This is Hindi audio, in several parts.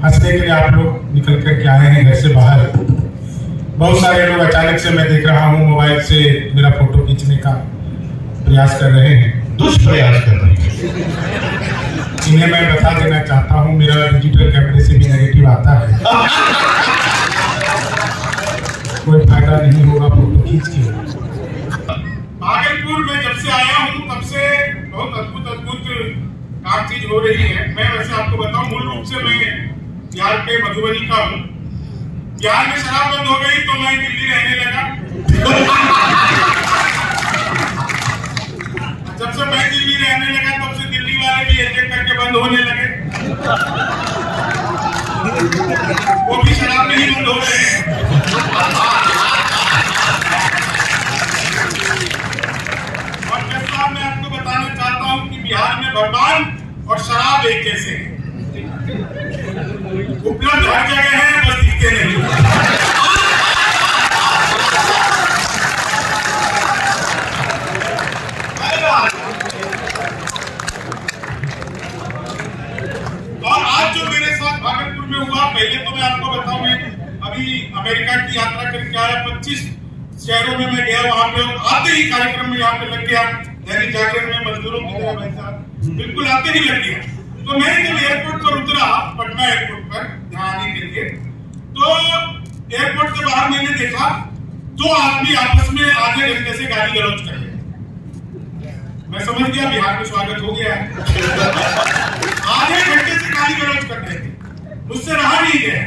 हंसने के लिए आप लोग निकल करके आए हैं घर से बाहर। बहुत सारे लोग अचानक से मैं देख रहा हूँ मोबाइल से मेरा फोटो खींचने का प्रयास कर रहे हैं, दुष्प्रयास कर रहे हैं। इन्हें मैं बता देना चाहता हूँ मेरा डिजिटल कैमरे से भी नेगेटिव आता है, कोई फायदा नहीं होगा फोटो खींच के। भागलपुर में जब से आया हूँ तब से बहुत अद्भुत काम चीज हो रही है। मैं वैसे आपको बताऊं, मूल रूप से मैं बिहार के मधुबनी का हूँ। बिहार में शराब बंद हो गई तो मैं दिल्ली रहने लगा। जब से मैं दिल्ली रहने लगा तब से दिल्ली वाले भी एक एक करके बंद होने लगे। वो भी शराब नहीं बंद हो रहे हैं। और जैसा मैं आपको बताना चाहता हूँ कि बिहार में भगवान और शराब एक जैसे हैं, उपलब्ध हर जगह है, बस दिखते नहीं। और आज जो मेरे साथ भागलपुर में हुआ, पहले तो मैं आपको बताऊं, मैं अभी अमेरिका की यात्रा करके आया, 25 शहरों में मैं गया। वहां पे आते ही कार्यक्रम में यहाँ पे लग गया, दैनिक जागरण में मजदूरों की तरह बैठा, बिल्कुल आते ही लग गया। तो मैं जब एयरपोर्ट पर उतरा, पटना एयरपोर्ट पर यहाँ आने के लिए, तो एयरपोर्ट से बाहर मैंने देखा 2 आदमी आपस में आधे घंटे से गाली गलौज कर रहे। मैं समझ गया बिहार में स्वागत हो गया है। आधे घंटे से गाली गलौज कर रहे थे, मुझसे रहा नहीं गया।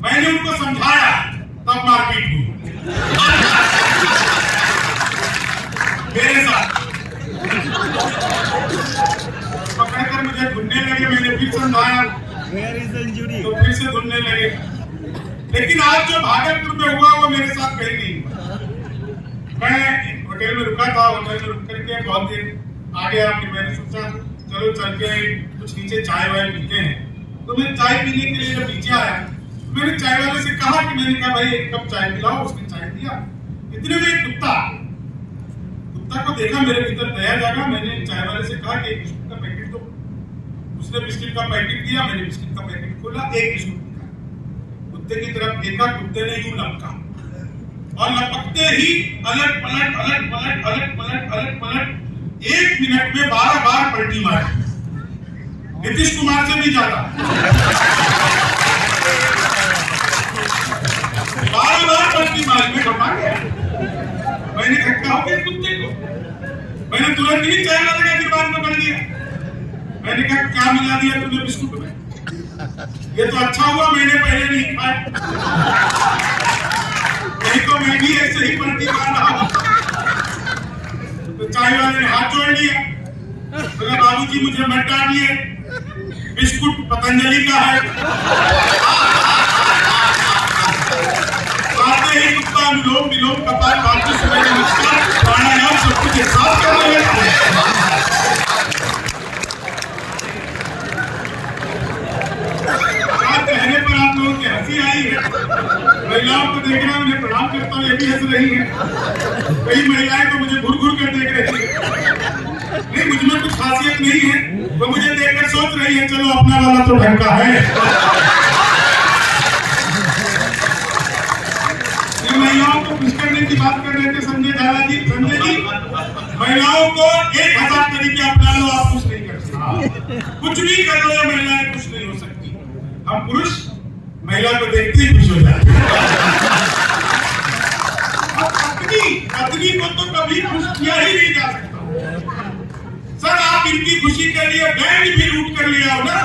मैंने उनको समझाया, तब मारपीट हुई मेरे साथ। पकड़कर मुझे ढूंढने लगे, मैंने फिर समझाया तो फिर से ढूंढने लगे। लेकिन आज जो भागलपुर में हुआ वो मेरे साथ कहीं नहीं हुआ। मैं होटल में रुका था, होटल में रुक करके बहुत देर आ गया, फिर मैंने सोचा चलो चल के कुछ नीचे चाय वाय पीते हैं। तो मैं चाय पीने के लिए जब नीचे आया, मैंने चाय वाले से कहा कि मैंने कहा भाई 1 कप चाय पिलाओ। उसने चाय दिया। इतने में एक कुत्ता को देखा मेरे भीतर दया जागा। मैंने चाय वाले से कहा कि 1 बिस्कुट का पैकेट दो। उसने बिस्किट का पैकेट दिया, मैंने बिस्किट का पैकेट खोला, 1 बिस्कुट दिया, कुत्ते की तरफ देखा, कुत्ते ने यूं लपका और लपकते ही अलट पलट 1 मिनट में 12 बार पलटी मारी, नीतीश कुमार से भी ज्यादा। 12 बार पलटी मारी, मैं घबरा गया। मैंने धक्का हो गया कुत्ते को। मैंने तुरंत ही चाय वाले का गिरबान पकड़ लिया। मैंने कहा क्या मिला दिया तुमने बिस्कुट में? ये तो अच्छा हुआ मैंने पहले नहीं खाया, नहीं तो मैं भी ऐसे ही पलटी मार रहा हूं। तो चाय वाले ने हाथ जोड़ लिया, बोला बाबूजी मुझे मत डांटिए, बिस्कुट पतंजलि का है। आते ही कुत्ता विलोम कपाल बातचीत सुबह नमस्कार प्राणायाम सब कुछ एक साथ करने लगे। कहने पर आप लोगों की हंसी आई है। महिलाओं को देख रहा हूं, उन्हें प्रणाम करता हूँ, ये भी हंस रही है। कई महिलाएं तो मुझे घूर घूर कर देख रही है। नहीं, मुझ में कुछ खासियत नहीं है, वो मुझे देखकर सोच रही है चलो अपना वाला तो ढंग का है। महिलाओं को खुश करने की बात कर रहे थे संजय झाला जी। संजय जी, महिलाओं को 1000 तरीके अपना लो, आप खुश नहीं कर सकते। कुछ भी कर लो, महिलाएं खुश नहीं हो सकती। हम पुरुष महिला को देखते ही खुश हो जाते हैं। पत्नी को तो कभी खुश किया ही नहीं जा सकता। सर आप इनकी खुशी के लिए बैंड भी लूट कर ले आओ ना,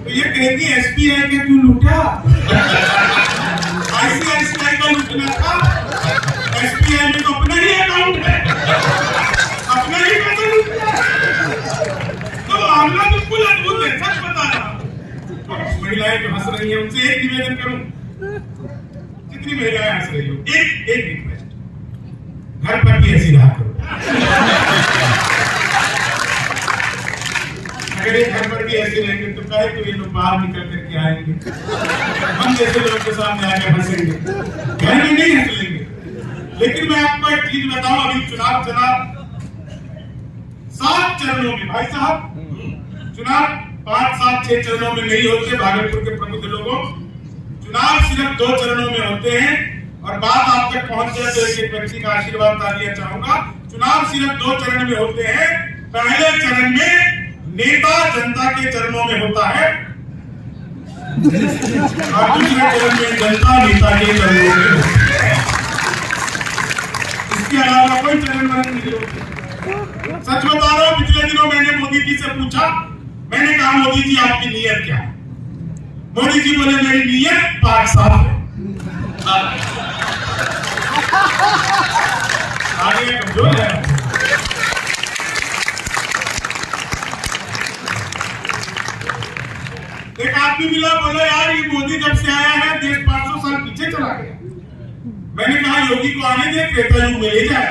तो ये कहती एसपी है कि तू लूटा, ICICI का लूटना था। SBI में तो अपना ही अकाउंट है, अपना ही पैसा लूटना है। तो मामला बिल्कुल अद्भुत है, सच बता रहा हूं। महिलाएं जो हंस रही हैं उनसे एक निवेदन करूं, जितनी महिलाएं हंस रही हो, एक रिक्वेस्ट, घर पर भी ऐसी रहा करो। अगर एक घर पर भी ऐसे रहेंगे तो कहे तो ये लोग बाहर निकल करके आएंगे, हम जैसे लोगों के सामने आकर हंसेंगे, घर में नहीं हंस लेंगे। लेकिन मैं आपको एक चीज बताऊं, अभी चुनाव चला 7 चरणों में। भाई साहब, चुनाव 5, 7, 6 चरणों में नहीं होते भागलपुर के प्रबुद्ध लोगों। चुनाव सिर्फ 2 चरणों में होते हैं और बात आप तक पहुंच जाए तो एक व्यक्ति का आशीर्वाद तालियां चाहूंगा। चुनाव सिर्फ 2 चरण में होते हैं। पहले चरण में नेता जनता के चरणों में होता है और दूसरे चरण में जनता नेता के चरणों में होती है। इसके अलावा कोई चरण नहीं होता। सच बता रहा हूं, पिछले दिनों मैंने मोदी जी से पूछा, मैंने कहा मोदी जी आपकी नीयत क्या है? मोदी जी बोले मेरी नीयत पाक साफ है। आगे कमजोर है। एक आदमी मिला, बोला यार ये मोदी जब से आया है देश 500 साल पीछे चला गया। मैंने कहा योगी को आने दे, त्रेता युग में ले जाए।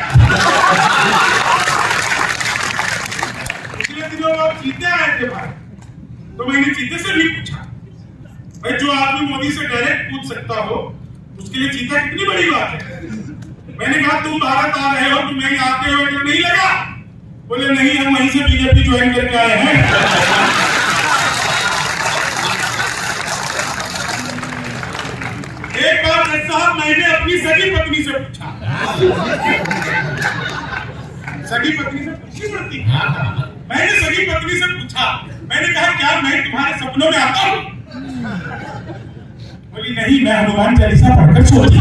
पिछले दिनों आप चीते आए थे भाई, तो मैंने चीते से भी पूछा, भाई जो आदमी मोदी से डायरेक्ट पूछ सकता हो उसके लिए चीता कितनी बड़ी बात है। मैंने कहा तुम भारत आ रहे हो, तुम्हें आते हुए तो नहीं लगा? बोले नहीं, हम वहीं से बीजेपी ज्वाइन करके आए हैं। एक बार साहब मैंने अपनी सगी पत्नी से पूछा, सगी पत्नी से पूछी पड़ती, मैंने सगी पत्नी से पूछा, मैंने कहा क्या मैं तुम्हारे सपनों में आता हूं? बोली नहीं, मैं हनुमान चालीसा पढ़कर सोती।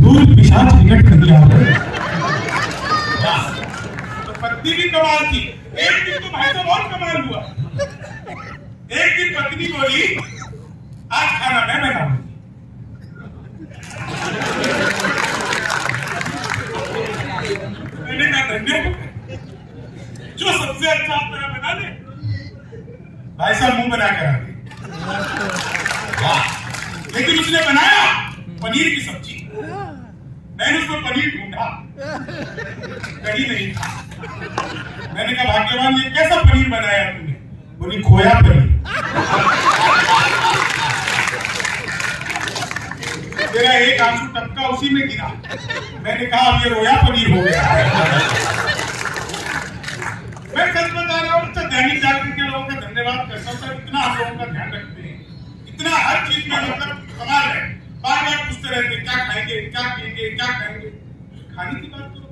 भूत पिशाच निकट नहीं आते। तो पत्नी भी कमाल थी। एक दिन तो भाई साहब और कमाल हुआ। एक दिन पत्नी बोली आज खाना मैं बनाऊंगी। मैंने कहा धन्यवाद, जो सबसे अच्छा आप मेरा बना दे। भाई साहब मुंह बना कर आ गए, लेकिन उसने बनाया पनीर की सब्जी। मैंने उसमें पनीर ढूंढा, कहीं नहीं था। मैंने कहा भाग्यवान ये कैसा पनीर बनाया तुमने? बोली खोया पनीर। तेरा एक आंसू टपका उसी में गिरा। मैंने कहा अब ये रोया पनीर हो गया। मैं सच बता रहा हूँ, दैनिक जागरण के लोगों का धन्यवाद करता हूँ सर, इतना आप लोगों का ध्यान रखते हैं, इतना हर चीज में मतलब कमाल है। बार बार पूछते रहते क्या खाएंगे, क्या पिएंगे, क्या खाएंगे। खाने की बात करो,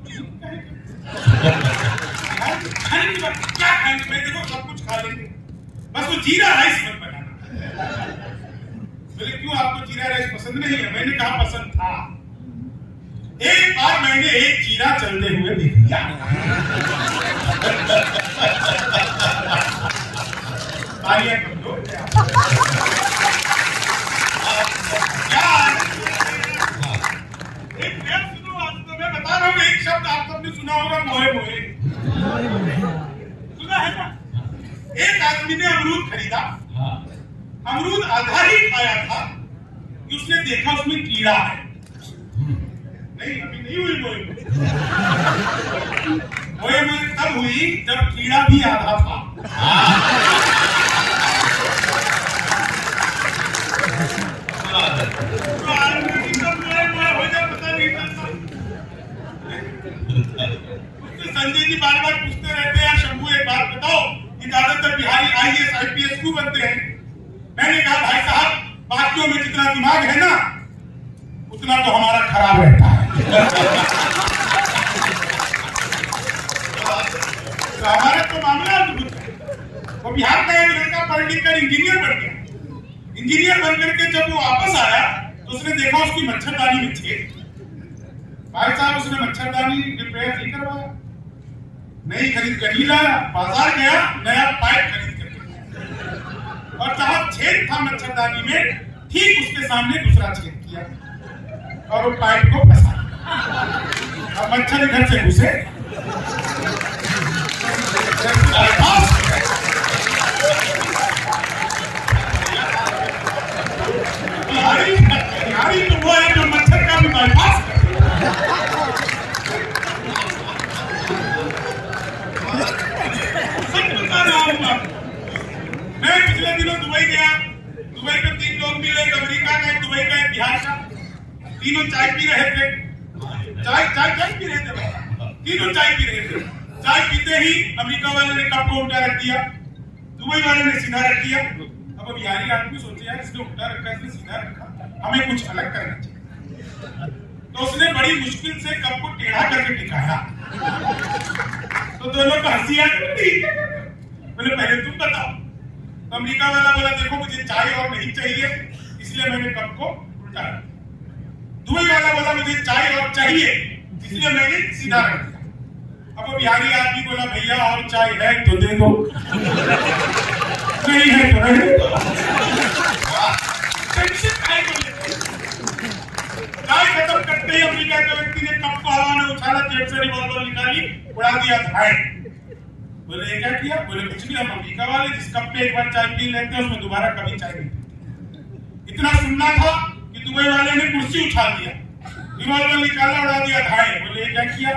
खाने की बात क्या खाएंगे? मैं देखो सब कुछ खा लेंगे, बस वो जीरा राइस मत बनाना। बोले क्यों, आपको जीरा राइस पसंद नहीं है? मैंने कहा पसंद था। एक बार मैंने एक जीरा चलते हुए देख लिया। मैं बता रहा हूँ, एक शब्द आप सबने सुना होगा, मोहे मोहे। सुना है ना? एक आदमी ने अमरूद खरीदा, अमरूद आधा ही खाया था कि उसने देखा उसमें कीड़ा है। नहीं अभी नहीं हुई मोहे मोहे तब हुई जब कीड़ा भी आधा था। संजय जी बार बार पूछते रहते हैं शंभू एक बात बताओ कि ज्यादातर बिहारी IAS IPS क्यों बनते हैं? मैंने कहा भाई साहब बाकियों में जितना दिमाग है ना उतना तो हमारा खराब रहता है। तो हमारा तो मामला अद्भुत है। वो बिहार का एक लड़का पढ़ लिख कर इंजीनियर बन गया। इंजीनियर बनकर के जब वो वापस आया तो उसने देखा उसकी मच्छरदानी में छेद। भाई साहब उसने मच्छरदानी रिपेयर नहीं करवाया, नहीं खरीद कर ही लाया, बाजार गया नया पाइप खरीद कर, और जहां छेद था मच्छरदानी में ठीक उसके सामने दूसरा छेद किया और वो पाइप को फंसा। अब मच्छर इधर से घुसे, बिहारी तो वो है जो मच्छर का भी बाईपास कर। मैं पिछले दिनों दुबई गया, दुबई में 3 लोग मिले, एक अमेरिका का, एक दुबई का, एक बिहार का। तीनों चाय पी रहे थे, चाय पी रहे थे, तीनों चाय पी रहे थे। चाय पीते ही अमेरिका वाले ने कप को उल्टा रख दिया, दुबई वाले ने सीधा रख दिया। अब बिहारी आदमी सोचे यार इसने उल्टा रखा, इसने सीधा रखा, हमें कुछ अलग करना चाहिए। तो उसने बड़ी मुश्किल से कप को टेढ़ा करके टिकाया। तो दोनों को हंसी आ गई। बोले पहले तुम बताओ। तो अमेरिका वाला बोला देखो मुझे चाय और नहीं चाहिए इसलिए मैंने कप को उल्टा रखा। दुबई वाला बोला मुझे चाय और चाहिए इसलिए मैंने सीधा रख दिया। अब बिहारी आदमी बोला भैया और चाय है तो दे दो, नहीं है तो रहने दो। चाय खत्म करते ही अमेरिका के व्यक्ति ने कप को हवा में उछाला, जेब से रिवॉल्वर निकाली, उड़ा दिया धाए। बोले क्या किया? बोले कुछ नहीं, हम अमेरिका वाले जिस कप पे एक बार चाय पी लेते हैं उसमें दोबारा कभी चाय नहीं पीते। इतना सुनना था कि दुबई वाले ने कुर्सी उठा दिया, रिवॉल्वर निकाला, उड़ा दिया धाए। बोले क्या किया?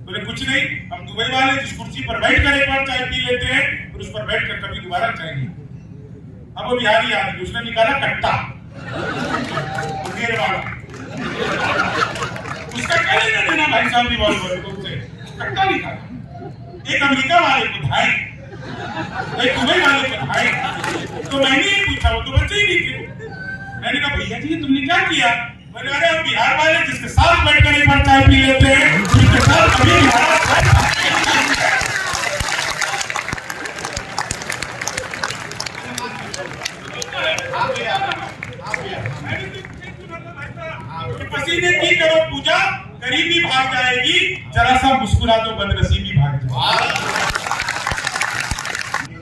बोले कुछ नहीं, हम दुबई वाले जिस कुर्सी पर बैठ कर एक बार चाय पी लेते हैं और उस पर बैठ कर कभी दोबारा चाय नहीं। अब वो बिहारी आदमी उसने निकाला कट्टा, वाला उसका क्या लेना देना भाई साहब रिवॉल्वर को से कट्टा निकाला। एक अमेरिका वाले को धाए, एक दुबई वाले को धाए। तो मैंने ये पूछा, वो तो बच्चे ही नहीं थे। मैंने कहा भैया जी तुमने क्या किया? बोले अरे हम बिहार वाले जिसके साथ बैठकर एक बार चाय पी लेते हैं उसके साथ कभी पसीने की करो पूजा, गरीबी भाग जाएगी, जरा सा मुस्कुरा दो बदनसीबी भाग जाएगी।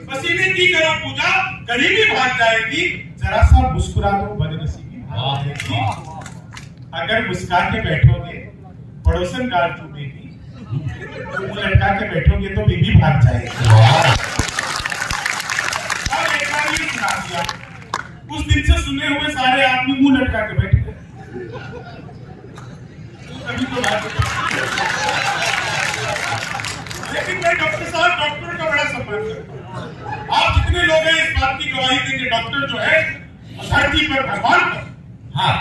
पसीने की करो पूजा, गरीबी भाग जाएगी, जरा सा मुस्कुरा दो बदनसीबी भाग जाएगी। अगर मुस्कुरा के बैठोगे पड़ोसन गाल चूमेगी, तो मुंह लटका के बैठोगे तो बीबी भाग जाएगी। अब एक बार ये सुना दिया, उस दिन से सुने हुए सारे आदमी मुंह लटका के बैठ गए। लेकिन मैं डॉक्टर साहब डॉक्टर का बड़ा सम्मान करता हूं। आप जितने लोग हैं इस बात की गवाही देंगे डॉक्टर जो है धरती पर भगवान का, हाँ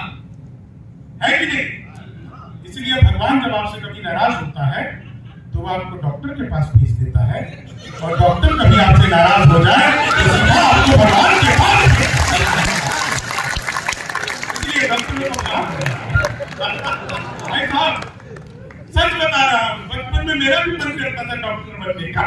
है कि नहीं? इसलिए भगवान जब आपसे कभी नाराज होता है तो वो आपको डॉक्टर के पास भेज देता है, और डॉक्टर कभी आपसे नाराज हो जाए तो सीधा आपको भगवान के पास। इसलिए डॉक्टर को सच बता रहा हूं, बचपन में मेरा भी मन करता था डॉक्टर बनने का।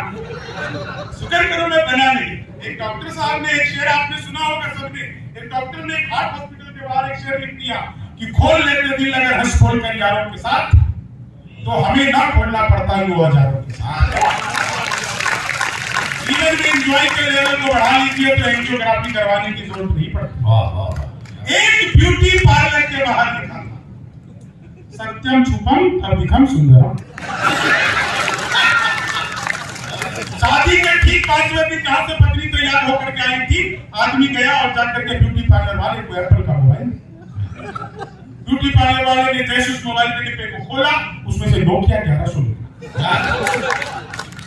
शुक्र करो मैं बना नहीं। एक डॉक्टर साहब ने एक शेर आपने सुना होगा सबने, एक डॉक्टर ने एक हार्ट हॉस्पिटल के बाहर एक शेर लिख दिया कि खोल लेते दिल अगर हंस खोल कर यारों के साथ, तो हमें ना खोलना पड़ता है वो हजारों के साथ। जीवन में एंजॉय के लेवल को बढ़ा लीजिए तो एंजियोग्राफी करवाने की जरूरत नहीं पड़ती। एक ब्यूटी पार्लर के बाहर लिखा था सत्यम छुपम अभिखम सुंदरम। शादी के ठीक 5वें दिन जहां से पत्नी तैयार होकर के आई थी, आदमी गया और जाकर के ब्यूटी पार्लर वाले को एप्पल का मोबाइल, ब्यूटी पार्लर वाले ने जैसे उस मोबाइल के डिब्बे को खोला उसमें से नोकिया 1100।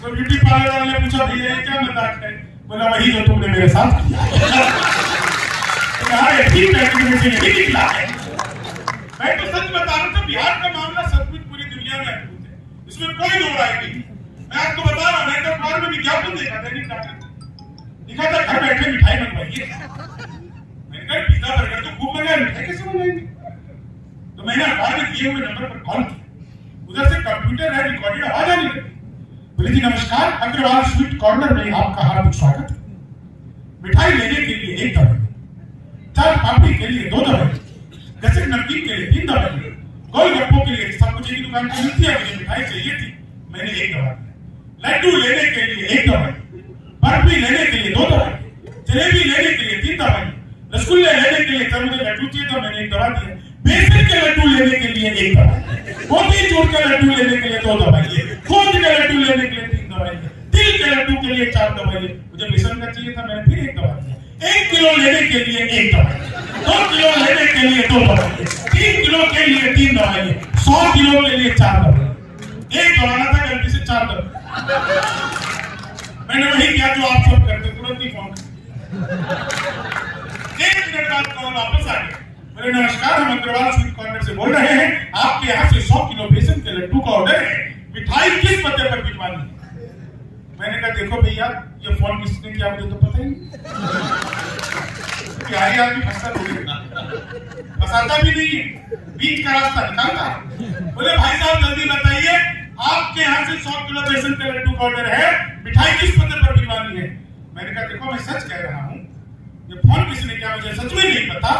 तो ब्यूटी पार्लर वाले ने पूछा भैया ये क्या मजाक है? बोला वही जो तुमने मेरे साथ किया। ठीक पैकेट में से यही निकला है। मैं तो सच बता रहा हूं, बिहार का मामला सचमुच पूरी दुनिया में अद्भुत है, इसमें कोई दो राय नहीं। मैं आपको बता रहा हूं, मैं तो अखबार में विज्ञापन देखा था, लिखा था घर बैठे मिठाई मंगवाइए। मैंने कहा पिज्जा बर्गर तो खूब मंगाया, मिठाई कैसे मंगाएंगे? तो मैंने अखबार में दिए हुए नंबर पर कॉल किया, उधर से कंप्यूटर है रिकॉर्डेड आवाज आने लगी। बोले जी नमस्कार, अग्रवाल स्वीट कॉर्नर में आपका हार्दिक स्वागत है। मिठाई लेने के लिए 1 दवाई, चाट पापड़ी के लिए 2 दवाई, गसक नमकीन के लिए 3 दवाई, गोलगप्पों के लिए सब कुछ की दुकान पर मिलती है, मुझे मिठाई चाहिए थी, मैंने 1 दवाई, लड्डू लेने के लिए 1 दवाई, बर्फी लेने के लिए 2 दवाई, जलेबी लेने के लिए 3 दवाई, रसगुल्ले लेने के लिए सर मुझे लड्डू चाहिए तो मैंने 1 दवा दिया, बेसन के लड्डू लेने के लिए 1 दवाई, मोतीचूर के लड्डू लेने के लिए 2 दवाई, गोंद के लड्डू लेने के लिए 3 दवाई, तिल के लड्डू के लिए 4 दवाई, मुझे बेसन का चाहिए था मैंने फिर 1 दवा दिया, 1 किलो लेने के लिए 1 दवाई, 2 किलो लेने के लिए 2 दवाई, 3 किलो के लिए 3 दवाई, 100 किलो के लिए 4 दवाई। 1 दवाना था गलती से 4 दवाई। मैंने वही किया जो आप सब करते, तुरंत ही फोन 1 मिनट बाद कॉल वापस आ गया। मेरे नमस्कार, हम अग्रवाल स्वीट कॉर्नर से बोल रहे हैं, आपके यहाँ से 100 किलो बेसन के लड्डू का ऑर्डर है, मिठाई किस पते पर भिजवानी है? मैंने कहा देखो भैया ये फोन किसने किया मुझे तो पता ही नहीं। बिहारी आदमी फंसता थोड़ी फंसाता भी नहीं है, बीच का रास्ता निकालता है। बोले भाई साहब जल्दी बताइए आपके यहाँ से 100 किलो बेसन का लड्डू का ऑर्डर है, मिठाई किस पते पर भिजवानी है। मैंने कहा देखो मैं सच कह रहा हूँ, ये फोन किसने किया मुझे सच में नहीं पता।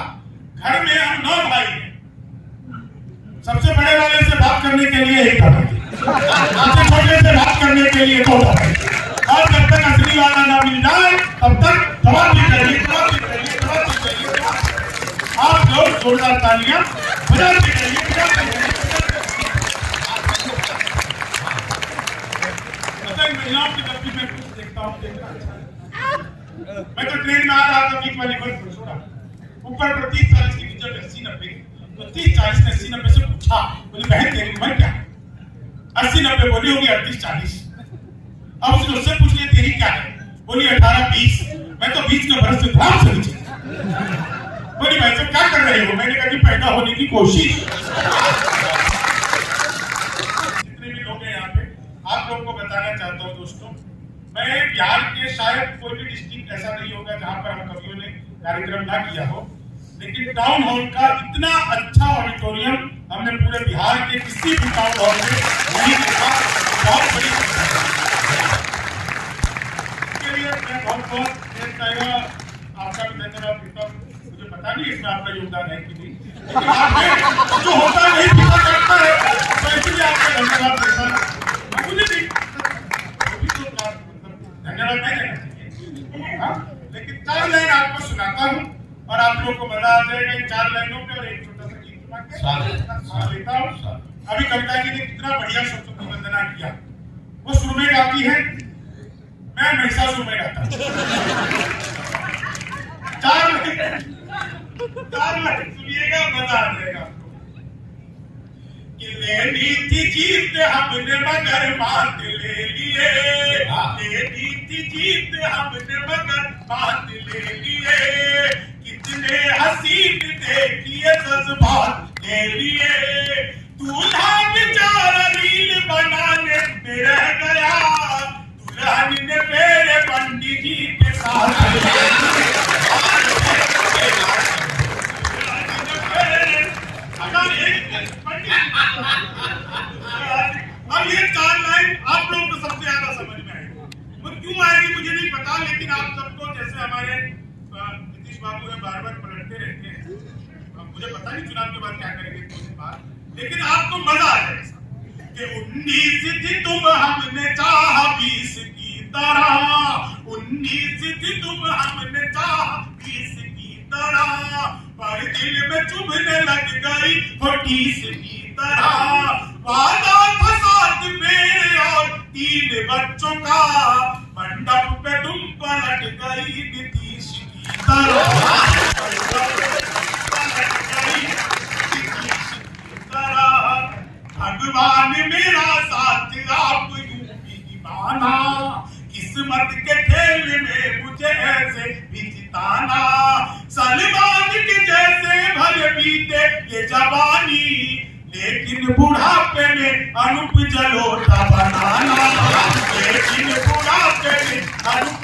घर में हम 9 भाई हैं, सबसे बड़े वाले से बात करने के लिए एक था, सबसे छोटे से बात करने के लिए 2 था, और जब तक असली वाला ना मिल जाए तब तक दबाती चाहिए। आप लोग जोरदार तालियां बजाते रहिए। महिलाओं की तरफ मैं कुछ देखता हूँ, मैं तो ट्रेन में आ रहा था, बीच वाली बस छोड़ा, ऊपर पर 30-40 की नीचे 80-90, तो 30-40 ने 80-90 से पूछा, बोली बहन तेरी उम्र क्या है? 80-90 बोली होगी 38-40। अब उससे पूछ लिया तेरी क्या है? बोली 18-20। मैं तो 20 के बरस से ध्यान से नीचे। बोली भाई साहब क्या कर रहे हो? मैंने कहा कि पैदा होने की कोशिश। जितने भी लोग हैं यहाँ पे, आप लोगों को बताना चाहता हूँ दोस्तों, मैं बिहार के शायद कोई भी डिस्ट्रिक्ट ऐसा नहीं होगा जहां पर हम कवियों ने कार्यक्रम ना किया हो, लेकिन टाउन हॉल का इतना अच्छा ऑडिटोरियम हमने पूरे बिहार के किसी भी टाउन हॉल में नहीं देखा। बहुत बड़ी इसके लिए मैं बहुत आपका भी धन्यवाद देता हूँ। मुझे पता नहीं इसमें आपका योगदान है कि नहीं, लेकिन जो होता नहीं पता करता है तो इसलिए आपका धन्यवाद देता हूँ। मुझे नहीं धन्यवाद नहीं देना चाहिए, लेकिन 4 लाइन आपको सुनाता हूँ और आप लोगों को मजा आ जाएगा इन 4 लाइनों पे। और एक छोटा सा गीत सुना के लेता हूँ। अभी कविता जी ने कितना बढ़िया शब्दों की वंदना किया, वो सुर में गाती है, मैं महिषासुर में गाता हूँ। 4 लाइन सुनिएगा, मजा आ जाएगा आपको। लेनी थी जीत हमने मगर मात ले लिए, लेनी थी जीत हमने मगर मात ले लिए, कितने हसीन देखिए जज्बात ले लिए, दूल्हा बेचारा रील बनाने में रह गया, दुल्हन ने मेरे पंडित जी के साथ अब ये 4 लाइन आप लोगों को सबसे ज्यादा समझ में आएगी। वो क्यों आएगी मुझे नहीं पता, लेकिन आप सबको जैसे हमारे नीतीश बाबू है बार-बार पलटते रहते हैं, मुझे पता नहीं चुनाव के बाद क्या करेंगे कुछ बात, लेकिन आपको मजा आ जाएगा कि 19 थी तुम हमने चाहा 20 की तरह, 19 थी तुम हमने चाहा 20 की तरह, पर दिल में चुभने लग गई 40 की तरह, वादा था साथ मेरे और 3 बच्चों का, मंडप पे तुम पलट गई नीतीश की तरह, भगवान मेरा साथ आप यूपी की माना, किस्मत के खेल में मुझे ऐसे भी जिताना, सलमान के जैसे भले बीते ये जवानी, लेकिन बुढ़ापे में अनूप जलोटा बनाना, लेकिन बुढ़ापे में अनूप